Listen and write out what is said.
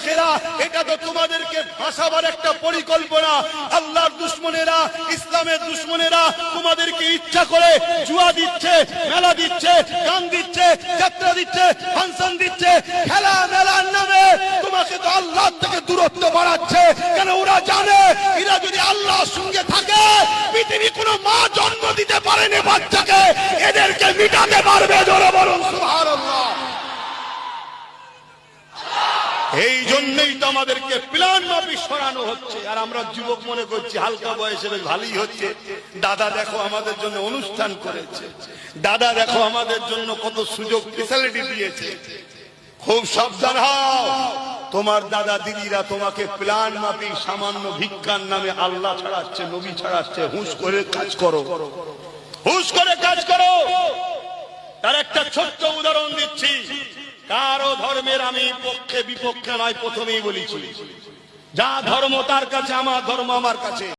আখেরা, এটা তো তোমাদেরকে ফাঁসাবার একটা পরিকল্পনা। আল্লাহর দুশমনেরা, ইসলামের দুশমনেরা তোমাদেরকে ইচ্ছা করে জুয়া দিচ্ছে, মেলা দিচ্ছে, গান দিচ্ছে, যাত্রা দিচ্ছে, ফাংশন দিচ্ছে, খেলা মেলার নামে তোমাকে তো আল্লাহ থেকে দূরত্ব বাড়াচ্ছে। কেন ওরা জানে এরা যদি আল্লাহর সঙ্গে থাকে পৃথিবী কোনো মা জন্ম দিতে পারেনি বাচ্চাকে, এদেরকে মিটাতে পারবে। জোরে বলুন সুবহানাল্লাহ। এই জন্যই তো আমাদেরকে প্ল্যান মাফিক সরানো হচ্ছে। আর আমরা যুবক মনে করছি হালকা বয়সে বেশ ভালোই হচ্ছে। দাদা দেখো আমাদের জন্য অনুষ্ঠান করেছে, দাদা দেখো আমাদের জন্য কত সুযোগ ফেসিলিটি দিয়েছে। খুব সাবধান হও, তোমার দাদা দিদিরা তোমাকে প্ল্যান মাফিক সামান্য ভিক্ষার নামে আল্লাহ ছাড়াচ্ছে, নবী ছাড়াচ্ছে। হুঁশ করে কাজ করো, হুঁশ করে কাজ করো। তার একটা ছোট্ট উদাহরণ দিচ্ছি। কারো ধর্মের আমি পক্ষে বিপক্ষে নয়, প্রথমেই বলেছি যা ধর্ম তার কাছে, আমার ধর্ম আমার কাছে।